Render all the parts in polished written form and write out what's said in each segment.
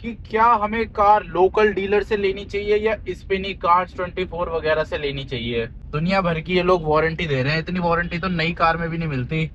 कि क्या हमें कार लोकल डीलर से लेनी चाहिए या स्पिनी कार्स 24 वगैरह से लेनी चाहिए। दुनिया भर की ये लोग वारंटी दे रहे हैं, इतनी वारंटी तो नई कार में भी नहीं मिलती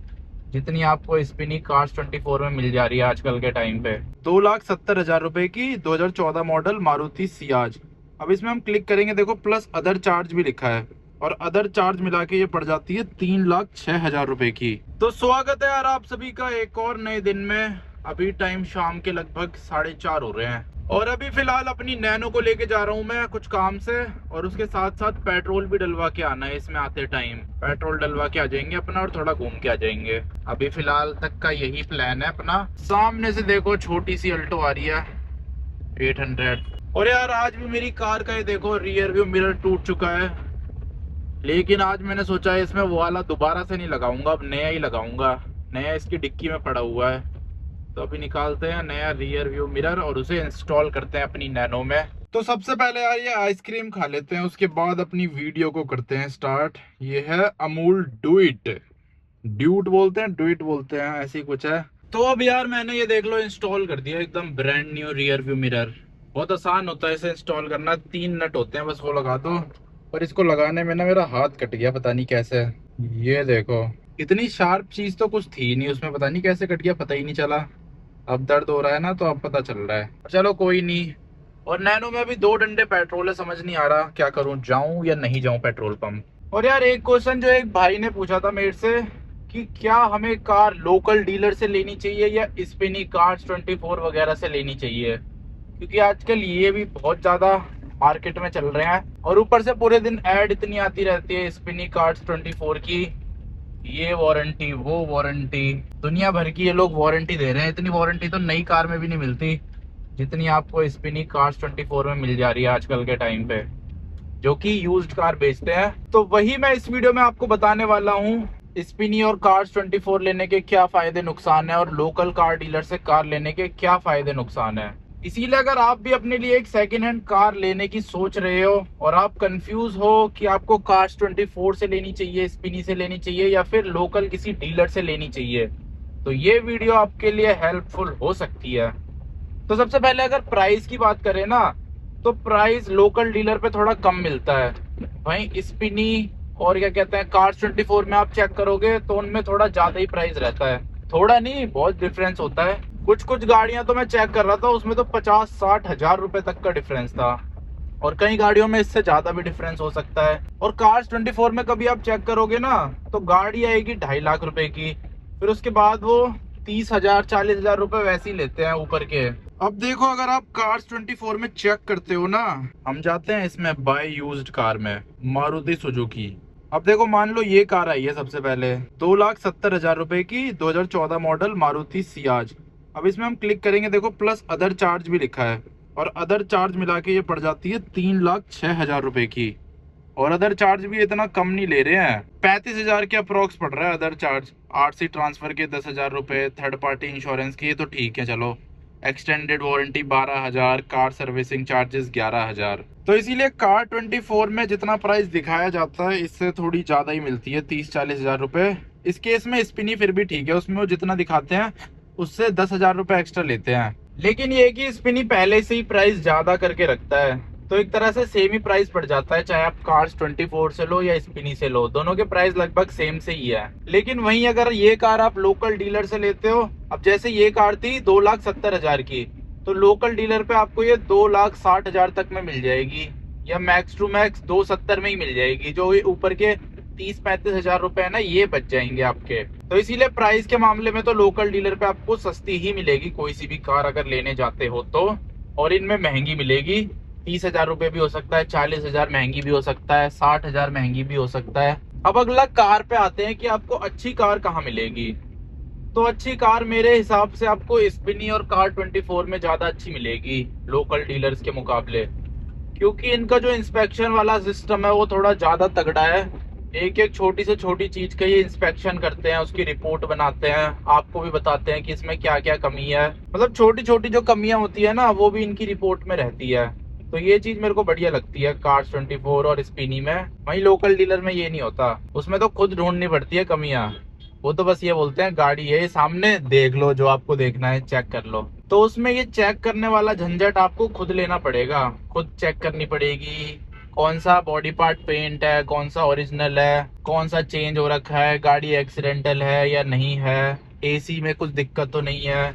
जितनी आपको स्पिनी कार्स 24 में मिल जा रही है आजकल के टाइम पे। 2,70,000 रुपए की 2014 मॉडल मारुति सियाज। अब इसमें हम क्लिक करेंगे, देखो प्लस अदर चार्ज भी लिखा है और अदर चार्ज मिला के ये पड़ जाती है 3,06,000 रुपए की। तो स्वागत है यार आप सभी का एक और नए दिन में। अभी टाइम शाम के लगभग 4:30 हो रहे हैं और अभी फिलहाल अपनी नैनो को लेके जा रहा हूँ मैं कुछ काम से, और उसके साथ साथ पेट्रोल भी डलवा के आना है। इसमें आते टाइम पेट्रोल डलवा के आ जाएंगे अपना और थोड़ा घूम के आ जाएंगे। अभी फिलहाल तक का यही प्लान है अपना। सामने से देखो छोटी सी अल्टो आ रही है 800। और यार आज भी मेरी कार का ये देखो रियर व्यू मिरर टूट चुका है, लेकिन आज मैंने सोचा है इसमें वो वाला दोबारा से नहीं लगाऊंगा, अब नया ही लगाऊंगा। नया इसकी डिक्की में पड़ा हुआ है, तो अभी निकालते हैं नया रियर व्यू मिरर और उसे इंस्टॉल करते हैं अपनी नैनो में। तो सबसे पहले यार ये आइसक्रीम खा लेते हैं, उसके बाद अपनी वीडियो को करते हैं स्टार्ट। ये है अमूल डुइट, ड्यूट बोलते हैं, डुइट बोलते हैं, ऐसी कुछ है। तो अब यार मैंने ये देख लो इंस्टॉल कर दिया एकदम brand new rear view mirror. बहुत आसान होता है इसे इंस्टॉल करना, 3 नट होते हैं बस, वो लगा दो। पर इसको लगाने में ना मेरा हाथ कट गया, पता नहीं कैसे। ये देखो इतनी शार्प चीज तो कुछ थी नहीं उसमें, पता नहीं कैसे कट गया, पता ही नहीं चला। अब दर्द हो रहा है ना तो अब पता चल रहा है, चलो कोई नहीं। और नैनो में अभी 2 डंडे पेट्रोल है, समझ नहीं आ रहा क्या करूं, जाऊं या नहीं जाऊं पेट्रोल पंप। और यार एक क्वेश्चन जो एक भाई ने पूछा था मेरे से कि क्या हमें कार लोकल डीलर से लेनी चाहिए या स्पिनी कार्स 24 वगैरह से लेनी चाहिए, क्योंकि आजकल ये भी बहुत ज्यादा मार्केट में चल रहे हैं और ऊपर से पूरे दिन ऐड इतनी आती रहती है स्पिनी कार्स 24 की, ये वारंटी वो वारंटी। दुनिया भर की ये लोग वारंटी दे रहे हैं, इतनी वारंटी तो नई कार में भी नहीं मिलती जितनी आपको स्पिनी कार्स 24 में मिल जा रही है आजकल के टाइम पे, जो कि यूज्ड कार बेचते हैं। तो वही मैं इस वीडियो में आपको बताने वाला हूँ, स्पिनी और कार्स 24 लेने के क्या फायदे नुकसान है और लोकल कार डीलर से कार लेने के क्या फायदे नुकसान है। इसीलिए अगर आप भी अपने लिए एक सेकेंड हैंड कार लेने की सोच रहे हो और आप कंफ्यूज हो कि आपको कार्स 24 से लेनी चाहिए, स्पिनी से लेनी चाहिए या फिर लोकल किसी डीलर से लेनी चाहिए, तो ये वीडियो आपके लिए हेल्पफुल हो सकती है। तो सबसे पहले अगर प्राइस की बात करें ना, तो प्राइस लोकल डीलर पे थोड़ा कम मिलता है। वहीं स्पिनी और क्या कहते हैं कार्स 24 में आप चेक करोगे तो उनमें थोड़ा ज्यादा ही प्राइस रहता है, थोड़ा नहीं बहुत डिफरेंस होता है। कुछ कुछ गाड़ियां तो मैं चेक कर रहा था उसमें तो 50-60 हजार रुपए तक का डिफरेंस था, और कई गाड़ियों में इससे ज्यादा भी डिफरेंस हो सकता है। और कार्स 24 में कभी आप चेक करोगे ना तो गाड़ी आएगी 2.5 लाख रुपए की, फिर उसके बाद वो 30,000 40,000 रुपए वैसे ही लेते हैं ऊपर के। अब देखो अगर आप कार्स 24 में चेक करते हो ना, हम जाते हैं इसमें बाय यूज्ड कार में, मारुति सुजुकी। अब देखो मान लो ये कार आई है सबसे पहले 2,70,000 रुपए की 2014 मॉडल मारुति सियाज। अब इसमें हम क्लिक करेंगे, देखो प्लस अदर चार्ज भी लिखा है और अदर चार्ज मिला के ये पड़ जाती है 3,06,000 रुपए की। और अदर चार्ज भी इतना कम नहीं ले रहे हैं, 35,000 के अप्रोक्स पड़ रहा है अदर चार्ज। आरसी ट्रांसफर के 10,000 रुपए, थर्ड पार्टी इंश्योरेंस के ये तो ठीक है चलो, extended warranty 12,000, car servicing charges 11,000। तो इसीलिए कार 24 में जितना प्राइस दिखाया जाता है इससे थोड़ी ज्यादा ही मिलती है, 30-40,000 रुपए। इस केस में स्पिनी फिर भी ठीक है, उसमें वो जितना दिखाते हैं उससे 10,000 रुपए एक्स्ट्रा लेते हैं। लेकिन ये कि स्पिनी पहले से ही प्राइस ज्यादा करके रखता है, तो एक तरह से सेम ही प्राइस पड़ जाता है, चाहे आप कार्स 24 से लो या स्पिनी से लो, दोनों के प्राइस लगभग सेम से ही है। लेकिन वहीं अगर ये कार आप लोकल डीलर से लेते हो, अब जैसे ये कार थी 2,70,000 की, तो लोकल डीलर पे आपको ये 2,60,000 तक में मिल जाएगी, या मैक्स टू मैक्स 270 में ही मिल जाएगी। जो ऊपर के 30-35,000 रुपए है ना ये बच जाएंगे आपके। तो इसीलिए प्राइस के मामले में तो लोकल डीलर पे आपको सस्ती ही मिलेगी कोई सी भी कार अगर लेने जाते हो तो, और इनमें महंगी मिलेगी। 30,000 रुपए भी हो सकता है, 40,000 महंगी भी हो सकता है, 60,000 महंगी भी हो सकता है। अब अगला कार पे आते हैं कि आपको अच्छी कार कहाँ मिलेगी। तो अच्छी कार मेरे हिसाब से आपको स्पिनी और कार 24 में ज्यादा अच्छी मिलेगी लोकल डीलर्स के मुकाबले, क्योंकि इनका जो इंस्पेक्शन वाला सिस्टम है वो थोड़ा ज्यादा तगड़ा है। एक एक छोटी से छोटी चीज का ये इंस्पेक्शन करते हैं, उसकी रिपोर्ट बनाते हैं, आपको भी बताते हैं कि इसमें क्या क्या कमी है, मतलब छोटी छोटी जो कमियां होती है ना वो भी इनकी रिपोर्ट में रहती है। तो ये चीज मेरे को बढ़िया लगती है कार्स 24 और स्पिनी में। वहीं लोकल डीलर में ये नहीं होता, उसमें तो खुद ढूंढनी पड़ती है कमियां। वो तो बस ये बोलते हैं गाड़ी है सामने, देख लो जो आपको देखना है चेक कर लो। तो उसमें ये चेक करने वाला झंझट आपको खुद लेना पड़ेगा, खुद चेक करनी पड़ेगी कौन सा बॉडी पार्ट पेंट है, कौन सा ओरिजिनल है, कौन सा चेंज हो रखा है, गाड़ी एक्सीडेंटल है या नहीं है, एसी में कुछ दिक्कत तो नहीं है।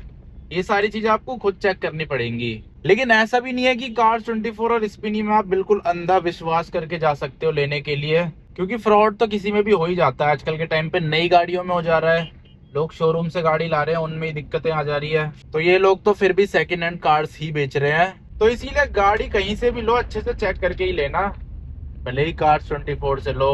ये सारी चीजें आपको खुद चेक करनी पड़ेंगी। लेकिन ऐसा भी नहीं है कि कार्स 24 और स्पिनी में आप बिल्कुल अंधा विश्वास करके जा सकते हो लेने के लिए, क्योंकि फ्रॉड तो किसी में भी हो ही जाता है। आजकल के टाइम पे नई गाड़ियों में हो जा रहा है, लोग शोरूम से गाड़ी ला रहे हैं, उनमें ही दिक्कतें आ जा रही है। तो ये लोग तो फिर भी सेकेंड हैंड कार्स ही बेच रहे हैं। तो इसीलिए गाड़ी कहीं से भी लो, अच्छे से चेक करके ही लेना। भले ही कार्स 24 से लो,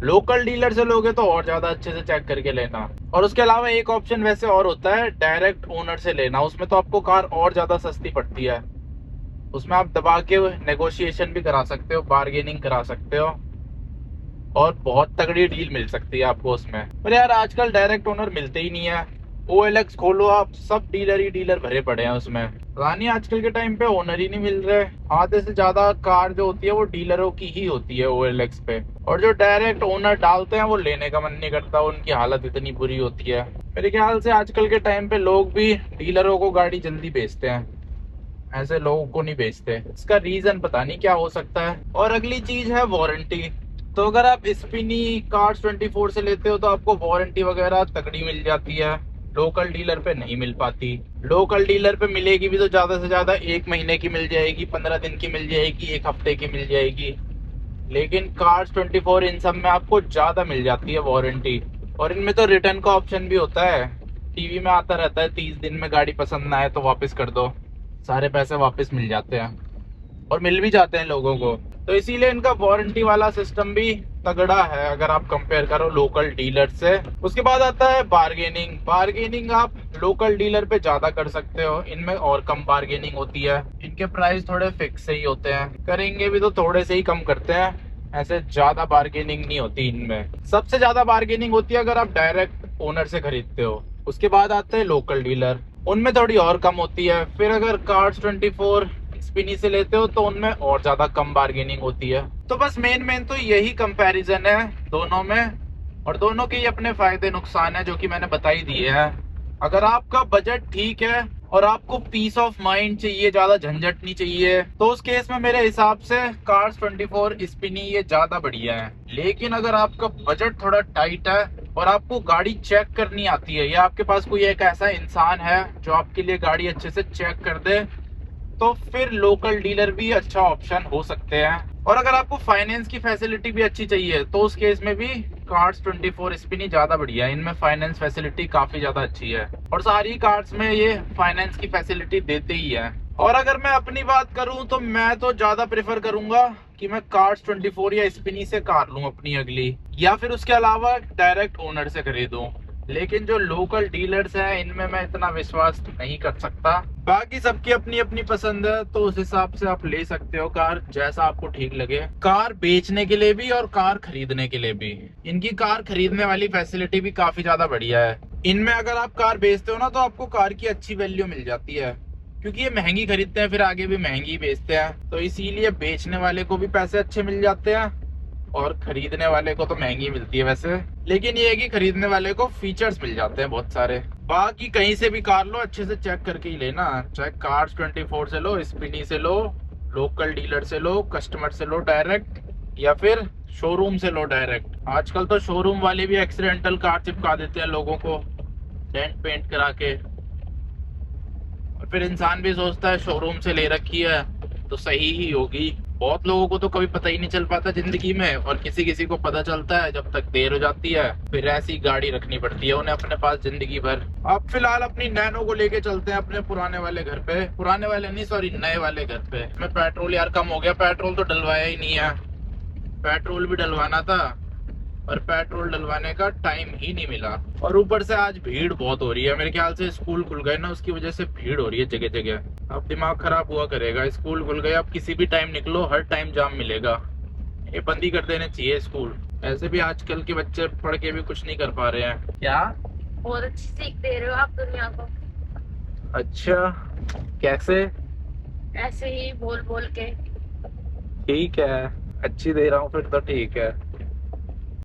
लोकल डीलर से लोगे तो और ज्यादा अच्छे से चेक करके लेना। और उसके अलावा एक ऑप्शन वैसे और होता है, डायरेक्ट ओनर से लेना। उसमें तो आपको कार और ज्यादा सस्ती पड़ती है। उसमें आप दबा के नेगोशिएशन भी करा सकते हो, बार्गेनिंग करा सकते हो, और बहुत तगड़ी डील मिल सकती है आपको उसमें। पर यार आजकल डायरेक्ट ओनर मिलते ही नहीं है। OLX खोलो आप, सब डीलर ही डीलर भरे पड़े हैं उसमें। रानी आजकल के टाइम पे ओनर ही नहीं मिल रहे। आधे से ज्यादा कार जो होती है वो डीलरों की ही होती है OLX पे, और जो डायरेक्ट ओनर डालते हैं वो लेने का मन नहीं करता, उनकी हालत इतनी बुरी होती है। मेरे ख्याल से आजकल के टाइम पे लोग भी डीलरों को गाड़ी जल्दी बेचते हैं, ऐसे लोगों को नहीं बेचते। इसका रीजन पता नहीं क्या हो सकता है। और अगली चीज है वारंटी। तो अगर आप स्पिनी कार्स 24 से लेते हो तो आपको वारंटी वगैरह तगड़ी मिल जाती है, लोकल डीलर पे नहीं मिल पाती। लोकल डीलर पे मिलेगी भी तो ज्यादा से ज्यादा 1 महीने की मिल जाएगी, 15 दिन की मिल जाएगी, 1 हफ्ते की मिल जाएगी। लेकिन कार्स 24 इन सब में आपको ज्यादा मिल जाती है वारंटी। और इनमें तो रिटर्न का ऑप्शन भी होता है। टीवी में आता रहता है 30 दिन में गाड़ी पसंद ना आए तो वापस कर दो, सारे पैसे वापस मिल जाते हैं, और मिल भी जाते हैं लोगों को। तो इसीलिए इनका वारंटी वाला सिस्टम भी तगड़ा है अगर आप कंपेयर करो लोकल डीलर से। उसके बाद आता है बार्गेनिंग। बार्गेनिंग आप लोकल डीलर पे ज्यादा कर सकते हो, इनमें और कम बार्गेनिंग होती है। इनके प्राइस थोड़े फिक्स से ही होते हैं, करेंगे भी तो थोड़े से ही कम करते हैं, ऐसे ज्यादा बार्गेनिंग नहीं होती इनमें। सबसे ज्यादा बार्गेनिंग होती है अगर आप डायरेक्ट ओनर से खरीदते हो। उसके बाद आते हैं लोकल डीलर, उनमें थोड़ी और कम होती है। फिर अगर कार्स 24 स्पिनी से लेते हो तो उनमें और ज्यादा कम बार्गेनिंग होती है। तो बस मेन तो यही कंपैरिजन है दोनों में, और दोनों के ही अपने फायदे नुकसान है जो कि मैंने बता ही दिए हैं। अगर आपका बजट ठीक है और आपको पीस ऑफ माइंड चाहिए, ज्यादा झंझट नहीं चाहिए, तो उस केस में मेरे हिसाब से कार्स 24 स्पिनी ये ज्यादा बढ़िया है। लेकिन अगर आपका बजट थोड़ा टाइट है और आपको गाड़ी चेक करनी आती है, या आपके पास कोई एक ऐसा इंसान है जो आपके लिए गाड़ी अच्छे से चेक कर दे, तो फिर लोकल डीलर भी अच्छा ऑप्शन हो सकते हैं। और अगर आपको फाइनेंस की फैसिलिटी भी अच्छी चाहिए तो उस केस में भी कार्स 24 स्पिनी ज्यादा बढ़िया है। इनमें फाइनेंस फैसिलिटी काफी ज्यादा अच्छी है, और सारी कार्स में ये फाइनेंस की फैसिलिटी देते ही है। और अगर मैं अपनी बात करूं तो मैं तो ज्यादा प्रेफर करूंगा कि मैं कार्स 24 या स्पिनी से कार लूं अपनी अगली, या फिर उसके अलावा डायरेक्ट ओनर से खरीदूं। लेकिन जो लोकल डीलर्स हैं इनमें मैं इतना विश्वास नहीं कर सकता। बाकी सबकी अपनी अपनी पसंद है, तो उस हिसाब से आप ले सकते हो कार, जैसा आपको ठीक लगे। कार बेचने के लिए भी और कार खरीदने के लिए भी इनकी कार खरीदने वाली फैसिलिटी भी काफी ज्यादा बढ़िया है। इनमें अगर आप कार बेचते हो ना तो आपको कार की अच्छी वैल्यू मिल जाती है, क्योंकि ये महंगी खरीदते हैं फिर आगे भी महंगी बेचते हैं। तो इसीलिए बेचने वाले को भी पैसे अच्छे मिल जाते हैं और खरीदने वाले को तो महंगी मिलती है वैसे। लेकिन ये है कि खरीदने वाले को फीचर्स मिल जाते हैं बहुत सारे। बाकी कहीं से भी कार लो अच्छे से चेक करके ही लेना, चाहे कार्स 24 से लो, स्पिनी से लो, लोकल डीलर से लो, कस्टमर से लो डायरेक्ट, या फिर शोरूम से लो डायरेक्ट। आजकल तो शोरूम वाले भी एक्सीडेंटल कार चिपका देते हैं लोगों को डेंट पेंट करा के, और फिर इंसान भी सोचता है शोरूम से ले रखी है तो सही ही होगी। बहुत लोगों को तो कभी पता ही नहीं चल पाता जिंदगी में, और किसी किसी को पता चलता है जब तक देर हो जाती है, फिर ऐसी गाड़ी रखनी पड़ती है उन्हें अपने पास जिंदगी भर। अब फिलहाल अपनी नैनो को लेके चलते हैं अपने पुराने वाले घर पे, पुराने वाले नहीं सॉरी नए वाले घर पे। इसमें पेट्रोल यार कम हो गया, पेट्रोल तो डलवाया ही नहीं है। पेट्रोल भी डलवाना था और पेट्रोल डलवाने का टाइम ही नहीं मिला, और ऊपर से आज भीड़ बहुत हो रही है। मेरे ख्याल से स्कूल खुल गए ना, उसकी वजह से भीड़ हो रही है जगह जगह। अब दिमाग खराब हुआ करेगा, स्कूल खुल गए, अब किसी भी टाइम निकलो हर टाइम जाम मिलेगा। ये बंद ही कर देने चाहिए स्कूल। ऐसे भी आजकल के बच्चे पढ़ के भी कुछ नहीं कर पा रहे हैं। क्या बहुत अच्छी सीख दे रहे हो आप दुनिया को। अच्छा, कैसे? ऐसे ही बोल बोल के। ठीक है, अच्छी दे रहा हूँ फिर तो ठीक है।